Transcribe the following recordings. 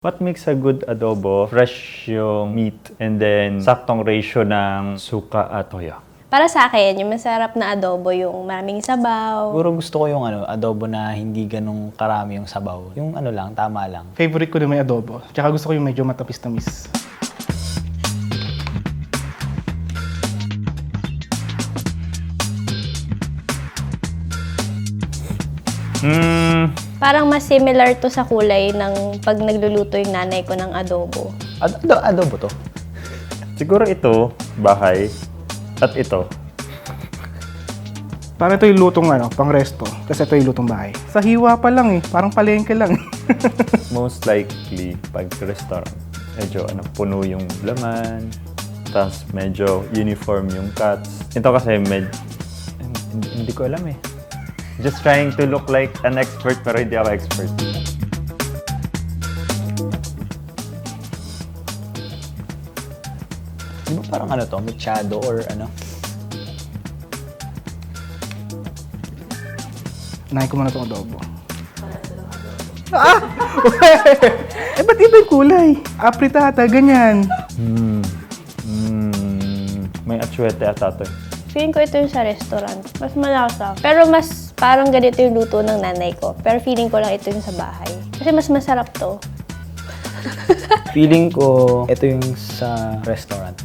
What makes a good adobo? Fresh yung meat and then saktong ratio ng suka at toyo. Para sa akin, yung masarap na adobo, yung maraming sabaw. Siguro gusto ko yung adobo na hindi ganong karami yung sabaw. Yung lang, tama lang. Favorite ko na may adobo. Tsaka gusto ko yung medyo matapis-tamis. Parang mas similar to sa kulay ng pag nagluluto yung nanay ko ng adobo. Adobo to? Siguro ito, bahay, at ito. Parang ito yung lutong pang resto. Kasi ito yung lutong bahay. Sa hiwa pa lang parang palengke lang. Most likely, pag restaurant, medyo puno yung laman, tapos medyo uniform yung cuts. Ito kasi hindi ko alam Just trying to look like an expert pero hindi ako expert. Di ba parang to? Mechado or Nahin ko muna itong adobo. Ba't iba yung kulay? Apritata, ganyan. May atsuete ata to. Feeling ko ito yung sa restaurant. Mas malasa. Pero mas parang ganito yung luto ng nanay ko. Pero feeling ko lang ito yung sa bahay. Kasi mas masarap to. Feeling ko, ito yung sa restaurant.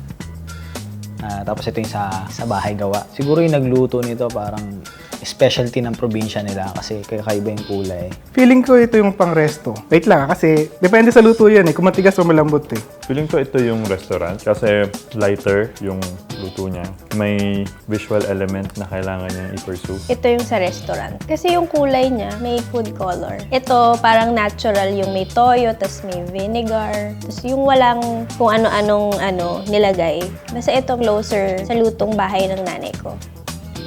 Tapos ito yung sa bahay gawa. Siguro yung nagluto nito parang specialty ng probinsya nila kasi kakaiba yung kulay. Feeling ko ito yung pang resto. Wait lang kasi depende sa luto yan Kung matigas o malambot Feeling ko ito yung restaurant kasi lighter yung luto niya. May visual element na kailangan niyang i-pursue. Ito yung sa restaurant. Kasi yung kulay niya, may food color. Ito, parang natural yung may toyo, tas may vinegar. Tas yung walang kung ano-anong nilagay. Basta ito closer sa lutong bahay ng nanay ko.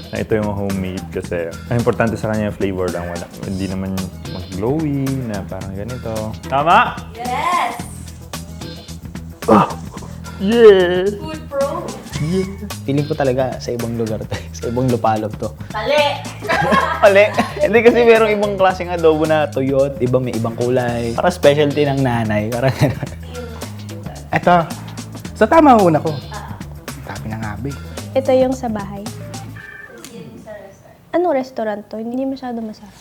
Na ito yung homemade kasi ang importante sa kanya yung flavor lang. Hindi naman mag-glowy na parang ganito. Tama? Yes! Yes! Food pro! Feeling ko talaga sa ibang lugar to. Sa ibang lupalop to. Tali! Mali. Hindi kasi merong ibang klaseng adobo na tuyot, iba may ibang kulay. Para specialty ng nanay. Parang Ito. Sa tama ang una ko. Tapi ng abi. Ito yung sa bahay. Anong restaurant to? Hindi masyado masarap.